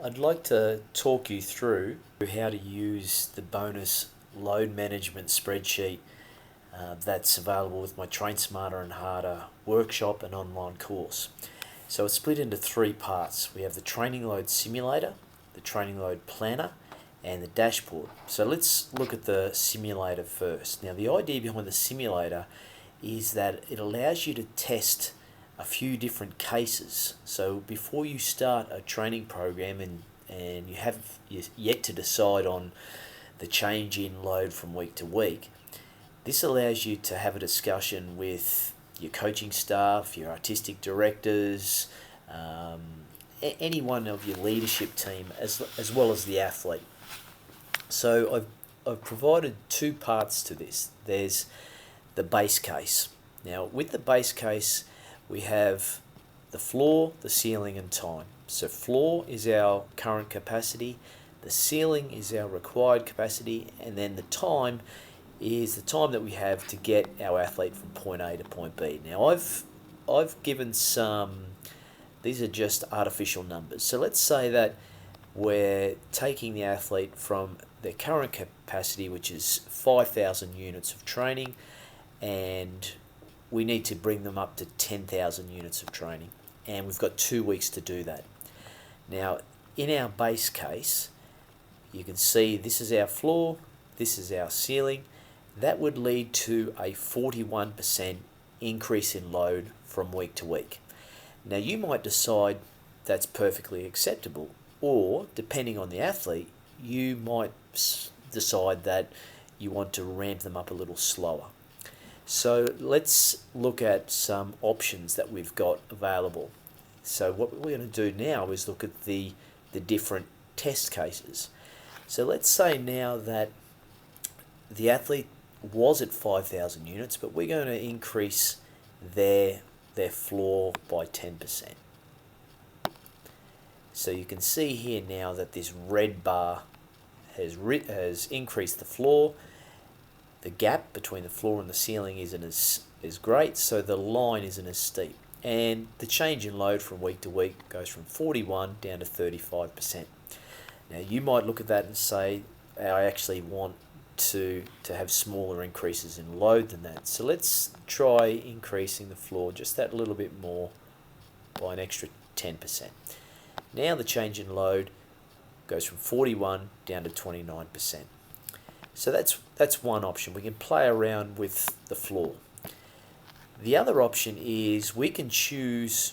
I'd like to talk you through how to use the bonus load management spreadsheet that's available with my Train Smarter and Harder workshop and online course. So it's split into three parts. We have the training load simulator, the training load planner, and the dashboard. So let's look at the simulator first. Now the idea behind the simulator is that it allows you to test a few different cases. So before you start a training program and you have yet to decide on the change in load from week to week, this allows you to have a discussion with your coaching staff, your artistic directors, any one of your leadership team, as well as the athlete. So I've provided two parts to this. There's the base case. Now with the base case, we have the floor, the ceiling, and time. So floor is our current capacity, the ceiling is our required capacity, and then the time is the time that we have to get our athlete from point A to point B. Now I've given some, these are just artificial numbers. So let's say that we're taking the athlete from their current capacity, which is 5,000 units of training, and we need to bring them up to 10,000 units of training, and we've got 2 weeks to do that. Now in our base case, you can see this is our floor, this is our ceiling. That would lead to a 41% increase in load from week to week. Now you might decide that's perfectly acceptable, or depending on the athlete, you might decide that you want to ramp them up a little slower. So let's look at some options that we've got available. So what we're going to do now is look at the different test cases. So let's say now that the athlete was at 5,000 units, but we're going to increase their floor by 10%. So you can see here now that this red bar has increased the floor. The gap between the floor and the ceiling isn't as great, so the line isn't as steep. And the change in load from week to week goes from 41 down to 35%. Now you might look at that and say, I actually want to have smaller increases in load than that. So let's try increasing the floor just that little bit more by an extra 10%. Now the change in load goes from 41 down to 29%. So that's one option. We can play around with the floor. The other option is we can choose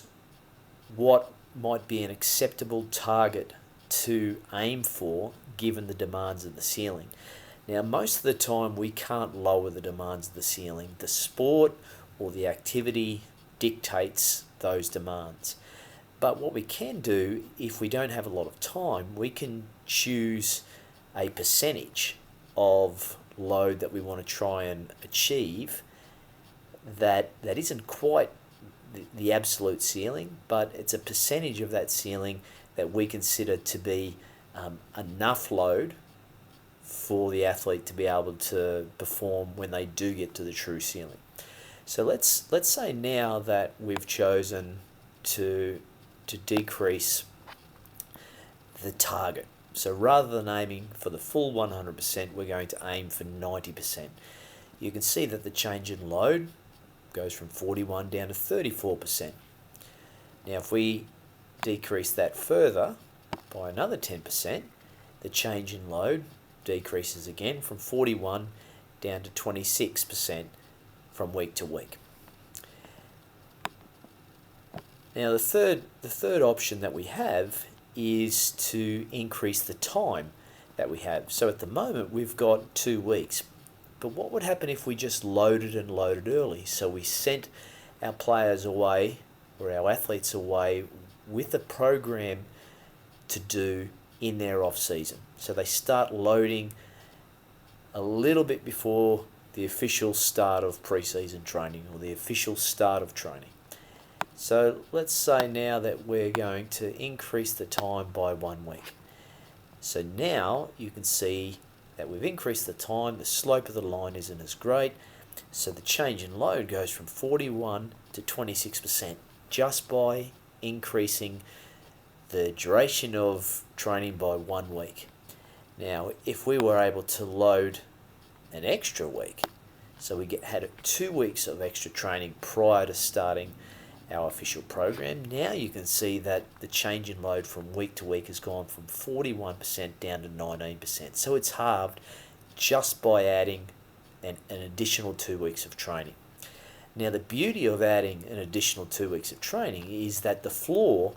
what might be an acceptable target to aim for given the demands of the ceiling. Now most of the time we can't lower the demands of the ceiling. The sport or the activity dictates those demands. But what we can do, if we don't have a lot of time, we can choose a percentage of load that we want to try and achieve that isn't quite the absolute ceiling, but it's a percentage of that ceiling that we consider to be enough load for the athlete to be able to perform when they do get to the true ceiling. So let's say now that we've chosen to decrease the target. So rather than aiming for the full 100%, we're going to aim for 90%. You can see that the change in load goes from 41 down to 34%. Now if we decrease that further by another 10%, the change in load decreases again from 41 down to 26% from week to week. Now the third option that we have is to increase the time that we have. So at the moment we've got 2 weeks, but what would happen if we just loaded and loaded early? So we sent our players away, or our athletes away, with a program to do in their off season. So they start loading a little bit before the official start of pre-season training or the official start of training. So let's say now that we're going to increase the time by 1 week. So now you can see that we've increased the time, the slope of the line isn't as great, so the change in load goes from 41 to 26% just by increasing the duration of training by 1 week. Now, if we were able to load an extra week, so we had 2 weeks of extra training prior to starting our official program, now you can see that the change in load from week to week has gone from 41% down to 19%. So it's halved just by adding an additional 2 weeks of training. Now, the beauty of adding an additional 2 weeks of training is that the floor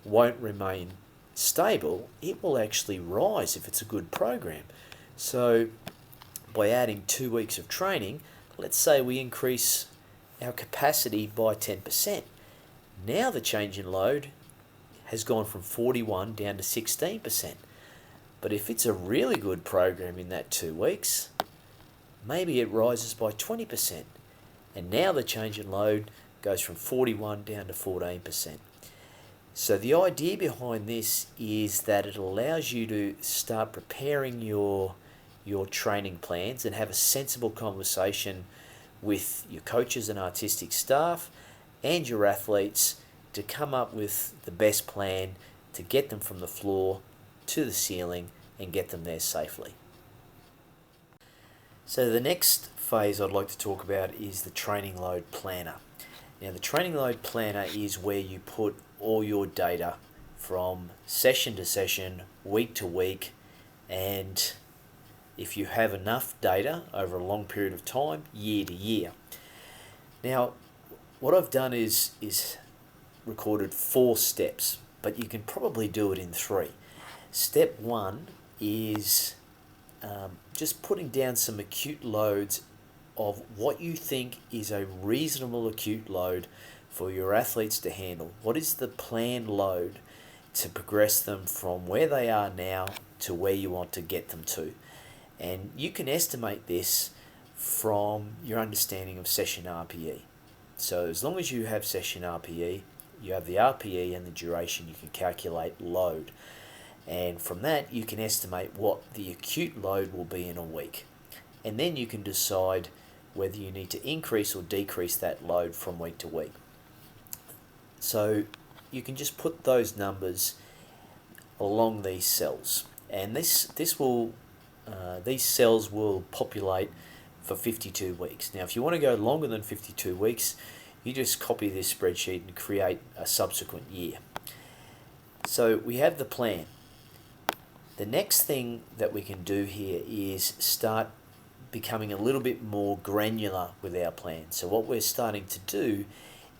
won't remain stable. It will actually rise if it's a good program. So by adding 2 weeks of training, let's say we increase our capacity by 10%. Now the change in load has gone from 41 down to 16%. But if it's a really good program in that 2 weeks, maybe it rises by 20%. And now the change in load goes from 41 down to 14%. So the idea behind this is that it allows you to start preparing your training plans and have a sensible conversation with your coaches and artistic staff and your athletes to come up with the best plan to get them from the floor to the ceiling and get them there safely. So the next phase I'd like to talk about is the training load planner. Now, the training load planner is where you put all your data from session to session, week to week, and if you have enough data over a long period of time, year to year. Now, what I've done is recorded 4 steps, but you can probably do it in 3. Step 1 is just putting down some acute loads of what you think is a reasonable acute load for your athletes to handle. What is the planned load to progress them from where they are now to where you want to get them to? And you can estimate this from your understanding of session RPE. So as long as you have session RPE, you have the RPE and the duration, you can calculate load. And from that, you can estimate what the acute load will be in a week. And then you can decide whether you need to increase or decrease that load from week to week. So you can just put those numbers along these cells. And these cells will populate for 52 weeks. Now, if you want to go longer than 52 weeks, you just copy this spreadsheet and create a subsequent year. So we have the plan. The next thing that we can do here is start becoming a little bit more granular with our plan. So what we're starting to do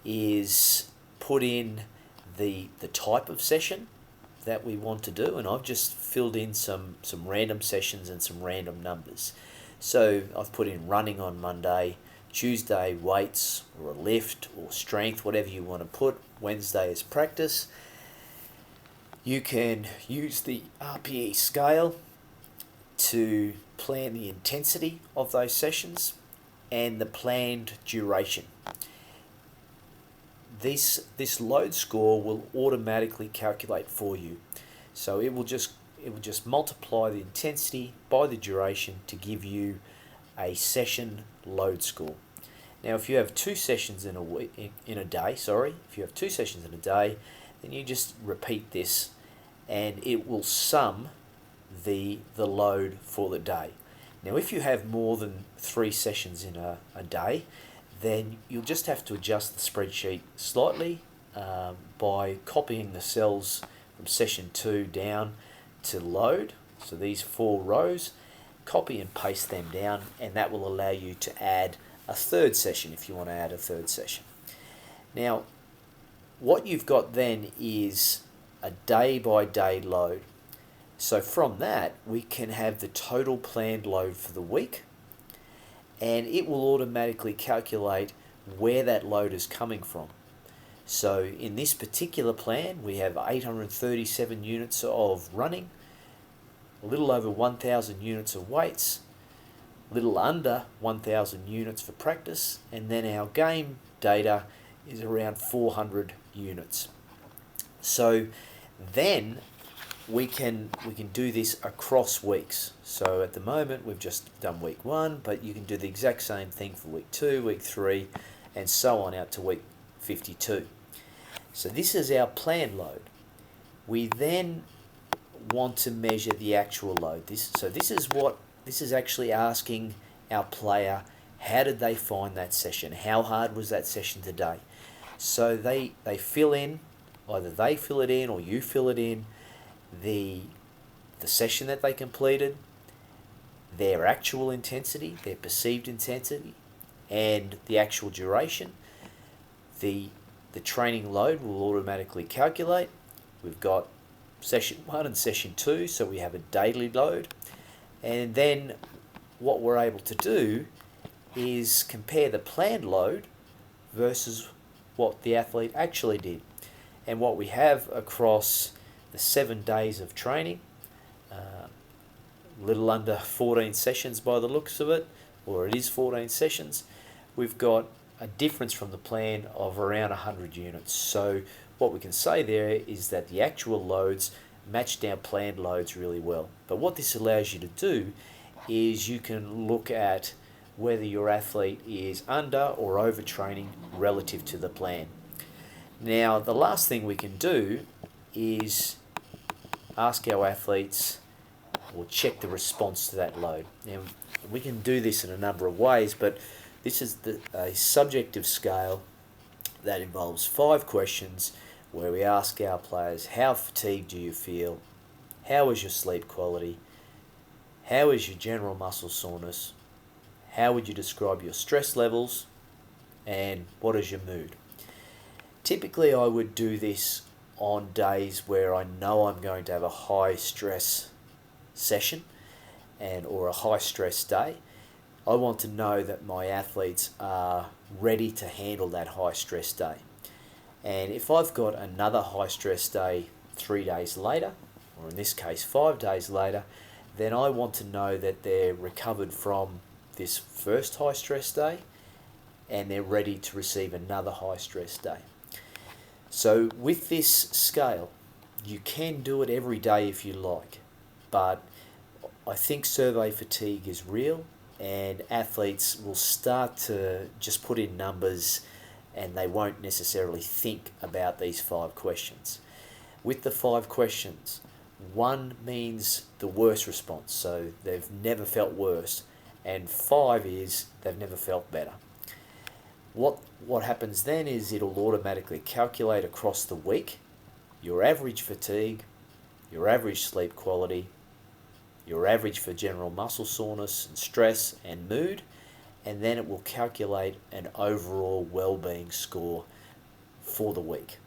is put in the type of session that we want to do, and I've just filled in some random sessions and some random numbers. So I've put in running on Monday, Tuesday weights or a lift or strength, whatever you want to put. Wednesday is practice. You can use the RPE scale to plan the intensity of those sessions and the planned duration. This load score will automatically calculate for you. So it will just multiply the intensity by the duration to give you a session load score. Now, if you have 2 sessions in a day, then you just repeat this, and it will sum the load for the day. Now, if you have more than 3 sessions in a day, then you'll just have to adjust the spreadsheet slightly by copying the cells from session 2 down to load. So these 4 rows, copy and paste them down, and that will allow you to add a 3rd session if you want to add a 3rd session. Now, what you've got then is a day-by-day load. So from that, we can have the total planned load for the week, and it will automatically calculate where that load is coming from. So in this particular plan, we have 837 units of running, a little over 1,000 units of weights, a little under 1,000 units for practice, and then our game data is around 400 units. So then we can do this across weeks. So at the moment we've just done week 1, but you can do the exact same thing for week 2, week 3, and so on out to week 52. So this is our planned load. We then want to measure the actual load. This is actually asking our player, how did they find that session? How hard was that session today? So they fill in, either they fill it in or you fill it in, the session that they completed, their actual intensity, their perceived intensity, and the actual duration. The training load will automatically calculate. We've got session 1 and session 2, so we have a daily load. And then what we're able to do is compare the planned load versus what the athlete actually did. And what we have across the 7 days of training, little under 14 sessions by the looks of it, or it is 14 sessions, we've got a difference from the plan of around 100 units. So what we can say there is that the actual loads matched our planned loads really well. But what this allows you to do is you can look at whether your athlete is under or overtraining relative to the plan. Now, the last thing we can do is ask our athletes or check the response to that load. Now, we can do this in a number of ways, but this is a subjective scale that involves 5 questions where we ask our players, how fatigued do you feel? How is your sleep quality? How is your general muscle soreness? How would you describe your stress levels? And what is your mood? Typically, I would do this on days where I know I'm going to have a high stress session or a high stress day. I want to know that my athletes are ready to handle that high stress day. And if I've got another high stress day 3 days later, or in this case 5 days later, then I want to know that they're recovered from this first high stress day and they're ready to receive another high stress day. So with this scale, you can do it every day if you like, but I think survey fatigue is real, and athletes will start to just put in numbers and they won't necessarily think about these 5 questions. With the 5 questions, 1 means the worst response, so they've never felt worse, and 5 is they've never felt better. What happens then is it'll automatically calculate across the week your average fatigue, your average sleep quality, your average for general muscle soreness and stress and mood, and then it will calculate an overall well-being score for the week.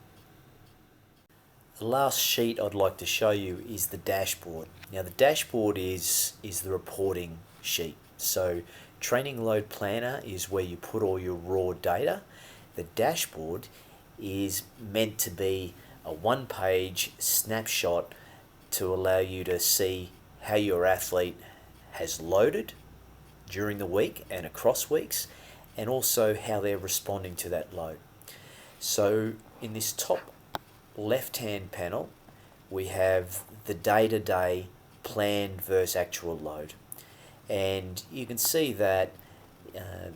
The last sheet I'd like to show you is the dashboard. Now the dashboard is the reporting sheet. So Training Load Planner is where you put all your raw data. The dashboard is meant to be a 1-page snapshot to allow you to see how your athlete has loaded during the week and across weeks, and also how they're responding to that load. So in this top left-hand panel, we have the day-to-day planned versus actual load. And you can see that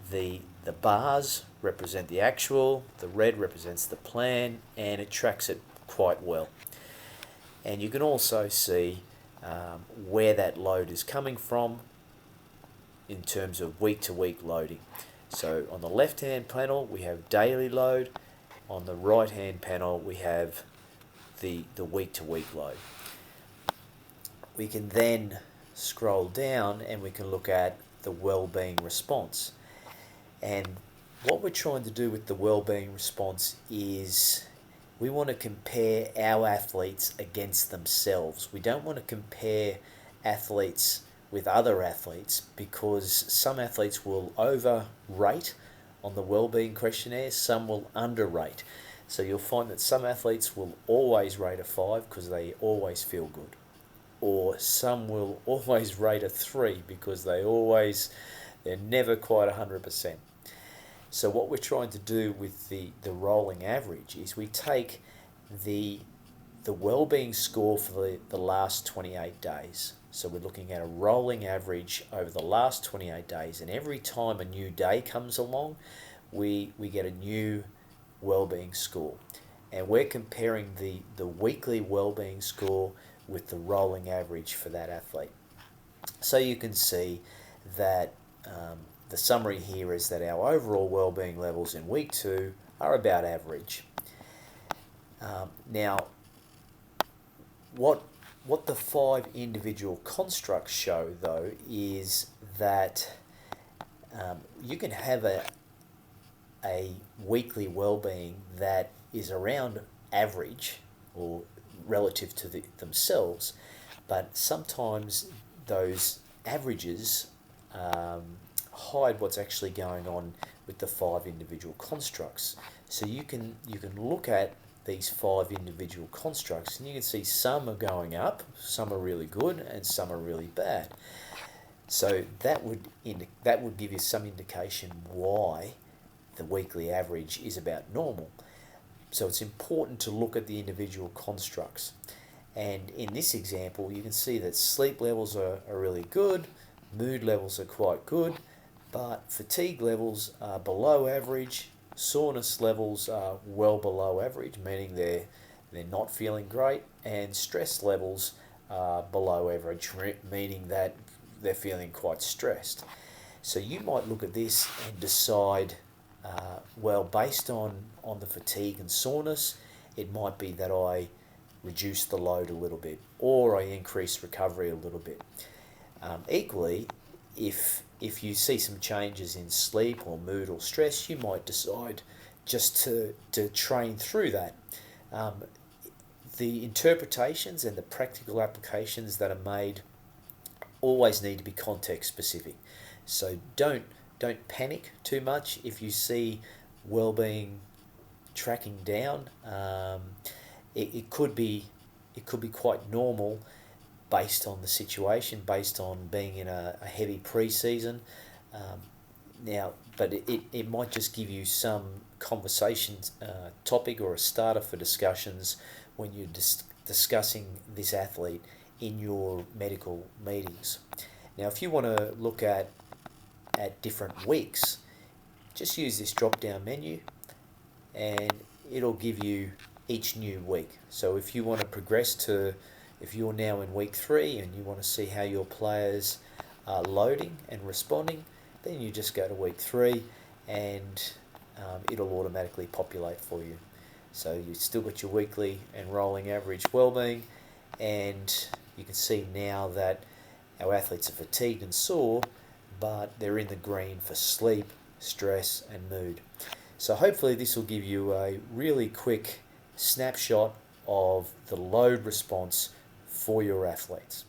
the bars represent the actual, the red represents the plan, and it tracks it quite well. And you can also see where that load is coming from in terms of week-to-week loading. So on the left-hand panel we have daily load, on the right-hand panel we have the week-to-week load. We can then scroll down and we can look at the well-being response. And what we're trying to do with the well-being response is we want to compare our athletes against themselves. We don't want to compare athletes with other athletes, because some athletes will overrate on the well-being questionnaire, some will underrate. So you'll find that some athletes will always rate a 5 because they always feel good, or some will always rate a 3 because they're never quite 100%. So what we're trying to do with the rolling average is we take the well-being score for the last 28 days. So we're looking at a rolling average over the last 28 days, and every time a new day comes along, we get a new well-being score. and we're comparing the weekly well-being score with the rolling average for that athlete. So you can see that the summary here is that our overall well-being levels in week 2 are about average. Now, what the 5 individual constructs show, though, is that you can have a weekly well-being that is around average or relative to themselves, but sometimes those averages hide what's actually going on with the 5 individual constructs. So you can look at these 5 individual constructs and you can see some are going up, some are really good, and some are really bad. So that would give you some indication why the weekly average is about normal. So it's important to look at the individual constructs. And in this example, you can see that sleep levels are really good, mood levels are quite good, but fatigue levels are below average, soreness levels are well below average, meaning they're not feeling great, and stress levels are below average, meaning that they're feeling quite stressed. So you might look at this and decide, well, based on the fatigue and soreness, it might be that I reduce the load a little bit, or I increase recovery a little bit. Equally, if you see some changes in sleep or mood or stress, you might decide just to train through that. The interpretations and the practical applications that are made always need to be context specific. So don't panic too much if you see well-being tracking down. It could be quite normal based on the situation, based on being in a heavy pre-season. But it might just give you some conversation topic or a starter for discussions when you're discussing this athlete in your medical meetings. Now, if you want to look at different weeks, just use this drop-down menu and it'll give you each new week. So if you want to progress to, if you're now in week 3 and you want to see how your players are loading and responding, then you just go to week 3 and it'll automatically populate for you. So you've still got your weekly and rolling average well-being, and you can see now that our athletes are fatigued and sore, but they're in the green for sleep, stress, and mood. So hopefully this will give you a really quick snapshot of the load response for your athletes.